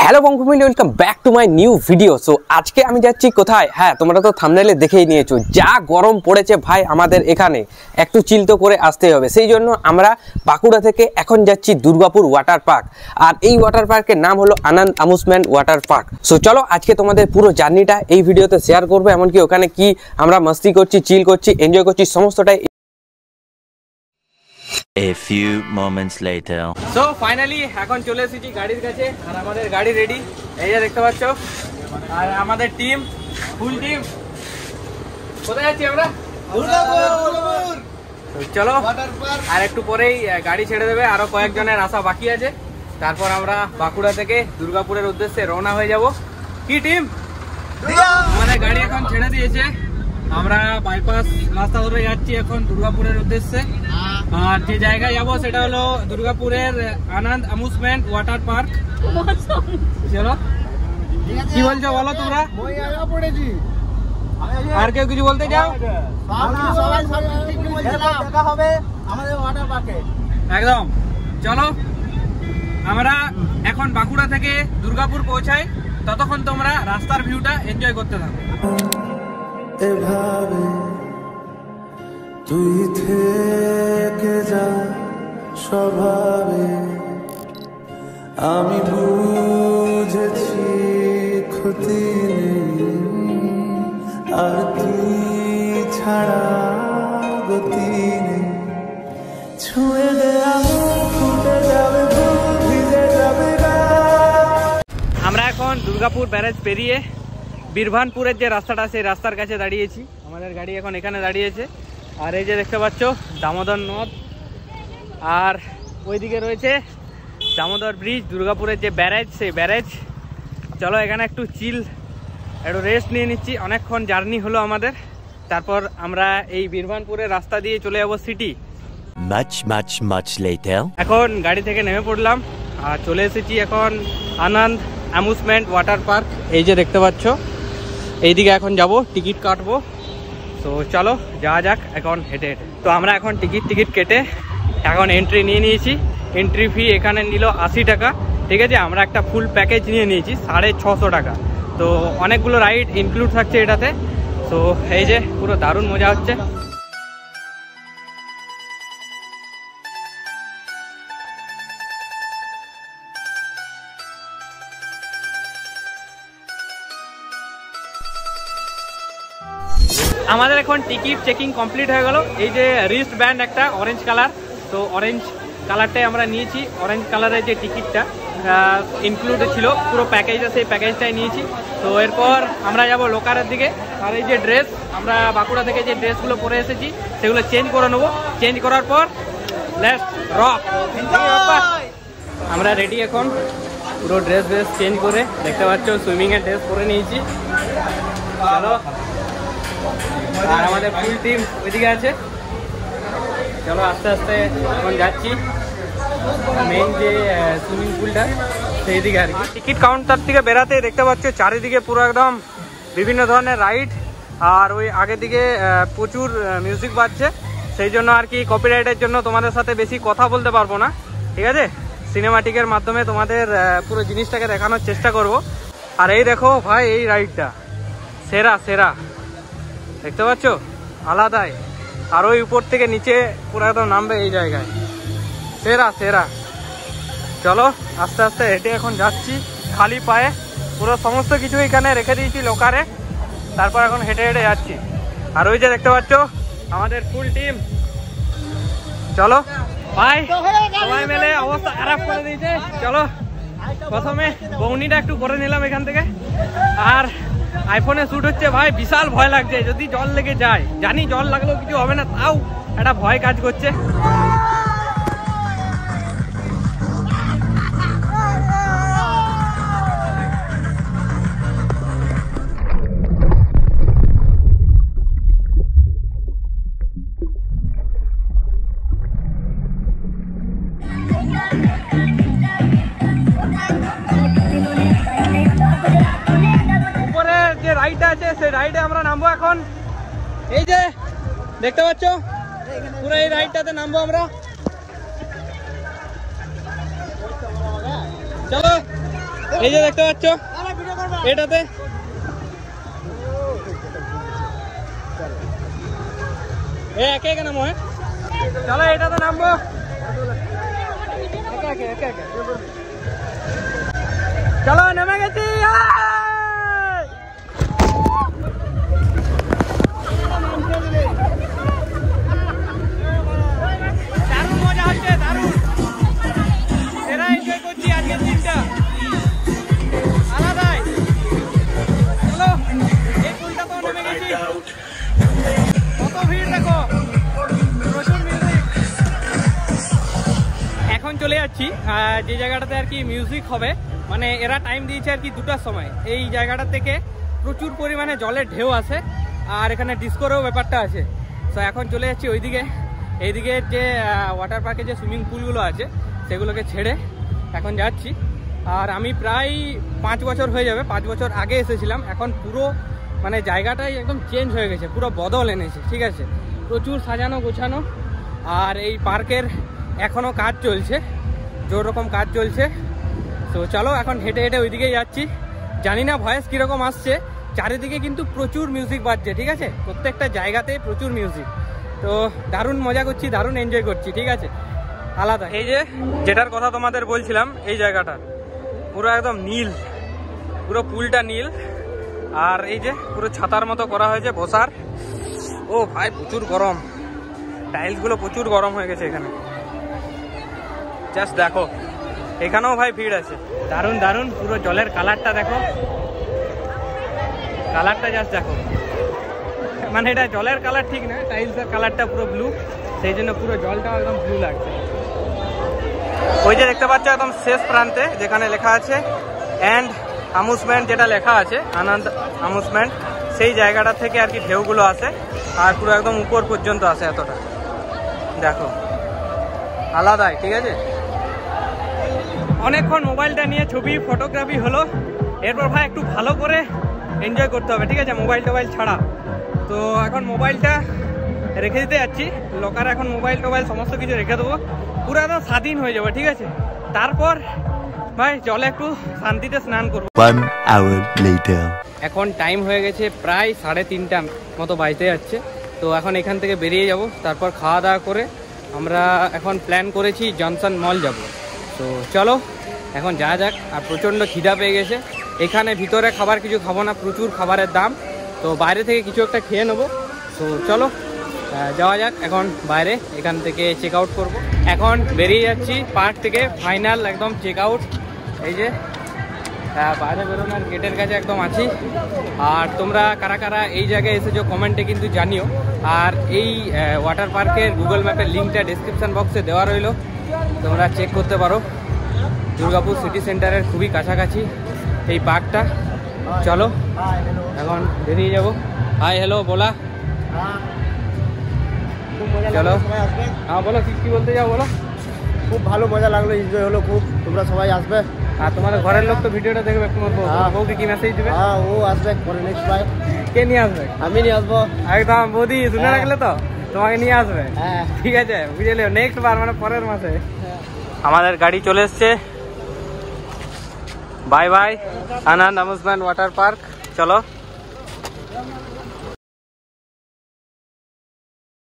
Hello বঙ্গমিলি, welcome back to my new video. So আজকে আমি যাচ্ছি কোথায়? হ্যাঁ, তোমরা তো থাম্বনেইলে দেখেই নিয়েছো, যা গরম পড়েছে ভাই আমাদের এখানে, একটু চিল তো করে আসতে হবে। সেই জন্য আমরা বাঁকুড়া থেকে এখন যাচ্ছি দুর্গাপুর ওয়াটার পার্ক। আর এই ওয়াটার পার্কের নাম হলো আনন্দ অ্যামিউজমেন্ট ওয়াটার পার্ক। সো চলো আজকে তোমাদের পুরো জার্নিটা এই ভিডিওতে শেয়ার করবো, এমনকি ওখানে কি আমরা মস্তি করছি, চিল করছি, এনজয় করছি, সমস্তটাই। A few moments later. So finally এখন চলে এসেছি গাড়ির কাছে, আর আমাদের গাড়ি রেডি, এই যে দেখতে পাচ্ছ। আর আমাদের টিম, ফুল টিম। কোথায় যাচ্ছি আমরা? দুর্গাপুর। চলো, আর একটু পরেই গাড়ি ছেড়ে দেবে, আরো কয়েকজনের আসা বাকি আছে। তারপর আমরা বাঁকুড়া থেকে দুর্গাপুরের উদ্দেশ্যে রওনা হয়ে যাব। কি টিম? আমাদের গাড়ি এখন ছেড়ে দিয়েছে, আমরা বাইপাস রাস্তা ধরে যাচ্ছি এখন দুর্গাপুরের উদ্দেশ্যে। আর যে জায়গায় যাবো সেটা হলো দুর্গাপুরের আনন্দ অ্যামিউজমেন্ট ওয়াটার পার্ক। চলো, কি বলছো বলো তোমরা? আর কেউ কিছু বলতে চাও? একদম। চলো, আমরা এখন বাঁকুড়া থেকে দুর্গাপুর পৌঁছাই, ততক্ষণ তোমরা রাস্তার ভিউটা এনজয় করতে থাকো। এভাবে তুই থেকে যা স্বভাবে, আমি বুঝেছি ক্ষতি নেই, আর তুই ছাড়া গতি নেই। ছুঁয়ে দেয়া ফুটে যাবে, ভিজে যাবে। আমরা এখন দুর্গাপুর ব্যারেজ পেরিয়ে বীরভানপুরের যে রাস্তাটা, সেই রাস্তার কাছে দাঁড়িয়েছি। আমাদের গাড়ি এখন এখানে দাঁড়িয়েছে। আর এই যে দেখতে পাচ্ছ দামোদর নদ, আর ওইদিকে রয়েছে দামোদর ব্রিজ, দুর্গাপুরের যে ব্যারেজ, সেই ব্যারেজ। চলো এখানে একটু চিল, একটু রেস্ট নিয়ে নিচ্ছি, অনেকক্ষণ জার্নি হলো আমাদের। তারপর আমরা এই বীরভানপুরের রাস্তা দিয়ে চলে যাবো সিটি। Much later. এখন গাড়ি থেকে নেমে পড়লাম আর চলে এসেছি এখন আনন্দ অ্যামিউজমেন্ট ওয়াটার পার্ক। এই যে দেখতে পাচ্ছ, এইদিকে এখন যাব, টিকিট কাটবো। তো চলো যাওয়া যাক এখন হেঁটে হেঁটে। তো আমরা এখন টিকিট কেটে এখন এন্ট্রি নিয়ে নিয়েছি। এন্ট্রি ফি এখানে নিল 80 টাকা, ঠিক আছে। আমরা একটা ফুল প্যাকেজ নিয়ে নিয়েছি 650 টাকা। তো অনেকগুলো রাইড ইনক্লুড থাকছে এটাতে। তো এই যে পুরো দারুণ মজা হচ্ছে। আমাদের এখন টিকিট চেকিং কমপ্লিট হয়ে গেল। এই যে রিস্ট ব্যান্ড একটা অরেঞ্জ কালার, তো অরেঞ্জ কালারটাই আমরা নিয়েছি। অরেঞ্জ কালারের যে টিকিটটা ইনক্লুডেড ছিল পুরো প্যাকেজে, সেই প্যাকেজটাই নিয়েছি। তো এরপর আমরা যাব লোকারের দিকে। আর এই যে ড্রেস, আমরা বাঁকুড়া থেকে যে ড্রেসগুলো পরে এসেছি সেগুলো চেঞ্জ করে নেবো। চেঞ্জ করার পর লেটস রক। আমরা রেডি এখন, পুরো ড্রেস চেঞ্জ করে, দেখতে পাচ্ছ সুইমিংয়ের ড্রেস পরে নিয়েছি। চলো, আর আমাদের ফুল টিম ওইদিকে আছে। চলো আস্তে আস্তে এখন যাচ্ছি মেইন যে সুইমিং পুলটা, সেই দিকে আর কি। টিকিট কাউন্টার থেকে বেরাতে দেখতে পাচ্ছ চারিদিকে পুরো একদম বিভিন্ন ধরনের রাইড, আর ওই আগের দিকে প্রচুর মিউজিক বাজছে। সেই জন্য আর কি কপিরাইটের জন্য তোমাদের সাথে বেশি কথা বলতে পারবো না, ঠিক আছে। সিনেমাটিকের মাধ্যমে তোমাদের পুরো জিনিসটাকে দেখানোর চেষ্টা করব। আর এই দেখো ভাই, এই রাইডটা সেরা দেখতে পাচ্ছ, আলাদাই। আর ওই উপর থেকে নিচে পুরো একদম নামবে এই জায়গায়, সেরা। চলো আস্তে আস্তে হেঁটে এখন যাচ্ছি খালি পায়ে, পুরো সমস্ত কিছু এখানে রেখে দিয়েছি লোকারে। তারপর এখন হেঁটে যাচ্ছি। আর ওই যে দেখতে পাচ্ছ আমাদের ফুল টিম। চলো ভাই, সবাই মিলে অবস্থা খারাপ করে দিয়েছে। চলো, প্রথমে বৌনিটা একটু করে নিলাম এখান থেকে। আর আইফোনে শ্যুট হচ্ছে ভাই, বিশাল ভয় লাগছে যদি জল লেগে যায়। জানি জল লাগলেও কিছু হবে না, তাও একটা ভয় কাজ করছে। রাইড আছে, সেই রাইডে আমরা নামবো এখন। এই যে দেখতে পাচ্ছ পুরো এই রাইডটাতে নামবো আমরা। চলো এই যে দেখতে পাচ্ছ এটাতে একে একে নামো। চলো এটাতে নামবো। চলো নেমে গেছি। দারুণ মজা হচ্ছে, দারুণ। এরা এনজয় করছি আজকের দিনটা আলাদাই। চলো এই পুলটা তো নেমে গেছি। কত ভিড় দেখো, প্রচুর মিউজিক। এখন চলে যাচ্ছি যে জায়গাটাতে আর কি মিউজিক হবে, মানে এরা টাইম দিয়েছে আর কি 2টার সময়। এই জায়গাটা থেকে প্রচুর পরিমাণে জলের ঢেউ আছে আর এখানে ডিস্কোরও ব্যাপারটা আছে। তো এখন চলে যাচ্ছি ওইদিকে। এইদিকে যে ওয়াটার পার্কে যে সুইমিং পুলগুলো আছে সেগুলোকে ছেড়ে এখন যাচ্ছি। আর আমি প্রায় 5 বছর হয়ে যাবে, 5 বছর আগে এসেছিলাম। এখন পুরো মানে জায়গাটাই একদম চেঞ্জ হয়ে গেছে, পুরো বদল এনেছে, ঠিক আছে। প্রচুর সাজানো গোছানো। আর এই পার্কের এখনও কাজ চলছে, জোর রকম কাজ চলছে। তো চলো এখন হেঁটে হেঁটে ওইদিকেই যাচ্ছি। জানি না ভয়েস কীরকম আসছে, চারিদিকে কিন্তু প্রচুর মিউজিক বাজছে, ঠিক আছে। প্রত্যেকটা জায়গাতেই প্রচুর মিউজিক। তো দারুণ মজা করছি, দারুণ এনজয় করছি, ঠিক আছে, আলাদা। এই যে যেটার কথা তোমাদের বলছিলাম, এই জায়গাটা পুরো একদম নীল, পুরো পুলটা নীল। আর এই যে পুরো ছাতার মতো করা হয়েছে বসার। ও ভাই প্রচুর গরম, টাইলসগুলো প্রচুর গরম হয়ে গেছে এখানে। জাস্ট দেখো, এখানেও ভাই ভিড় আছে। দারুণ দারুণ, পুরো জলের কালারটা দেখো, কালারটা জাস্ট দেখো। মানে এটা জলের কালার ঠিক না, টাইলসের কালারটা পুরো ব্লু, সেই জন্য পুরো জলটাও একদম ব্লু লাগছে। ওই যে দেখতে পাচ্ছ একদম শেষ প্রান্তে যেখানে লেখা আছে অ্যান্ড অ্যামিউজমেন্ট, যেটা লেখা আছে আনন্দ অ্যামিউজমেন্ট, সেই জায়গাটা থেকে আর কি ঢেউগুলো আসে আর পুরো একদম উপর পর্যন্ত আসে। এতটা দেখো আলাদাই, ঠিক আছে। অনেকক্ষণ মোবাইলটা নিয়ে ছবি ফটোগ্রাফি হলো। এরপর ভাই একটু ভালো করে এনজয় করতে হবে, ঠিক আছে, মোবাইল টোবাইল ছাড়া। তো এখন মোবাইলটা রেখে দিতে যাচ্ছি লকারে। এখন মোবাইল টোবাইল সমস্ত কিছু রেখে দেবো, পুরো একদম স্বাধীন হয়ে যাবে, ঠিক আছে। তারপর ভাই জলে একটু শান্তিতে স্নান করবো। 1 hour later. এখন টাইম হয়ে গেছে প্রায় 3:30 মতো বাজতে যাচ্ছে। তো এখন এখান থেকে বেরিয়ে যাব, তারপর খাওয়া দাওয়া করে আমরা এখন প্ল্যান করেছি জনসন মল যাব। তো চলো এখন যাওয়া যাক। আর প্রচণ্ড খিদা পেয়ে গেছে। এখানে ভিতরে খাবার কিছু খাবো না, প্রচুর খাবারের দাম। তো বাইরে থেকে কিছু একটা খেয়ে নেবো। তো চলো যাওয়া যাক এখন বাইরে। এখান থেকে চেক আউট করবো। এখন বেরিয়ে যাচ্ছি পার্ক থেকে, ফাইনাল একদম চেক আউট। এই যে বাইরে বেরোনোর গেটের কাছে একদম আছি। আর তোমরা কারা কারা এই জায়গায় এসেছো কমেন্টে কিন্তু জানিও। আর এই ওয়াটার পার্কের গুগল ম্যাপের লিঙ্কটা ডেসক্রিপশন বক্সে দেওয়া রইলো, তোমরা চেক করতে পারো। দুর্গাপুর সিটি সেন্টারের খুবই কাছাকাছি এই পার্কটা। চলো এখন বেরিয়ে যাবো। হাই হ্যালো বলা, চলো। হ্যাঁ বলো, কি বলতে যাও বলো। খুব ভালো মজা লাগলো, এনজয় হলো খুব। তোমরা সবাই আসবে। আর তোমাদের ঘরের লোক তো ভিডিওটা দেখবে, তোমার বউকে কি মেসেজ দিবে? হ্যাঁ ও আসবে পরে নেক্সট টাইম। কে নিয়ে আসবে? আমি নিয়ে আসবো একদম। বৌদি শুনে রাখলে তো, তোমাকে নিয়ে আসবে। হ্যাঁ ঠিক আছে, বুঝলে, নেক্সট বার মানে পরের মাসে। আমাদের গাড়ি চলে এসছে। বাই বাই আনন্দ অ্যামিউজমেন্ট ওয়াটার পার্ক। চলো।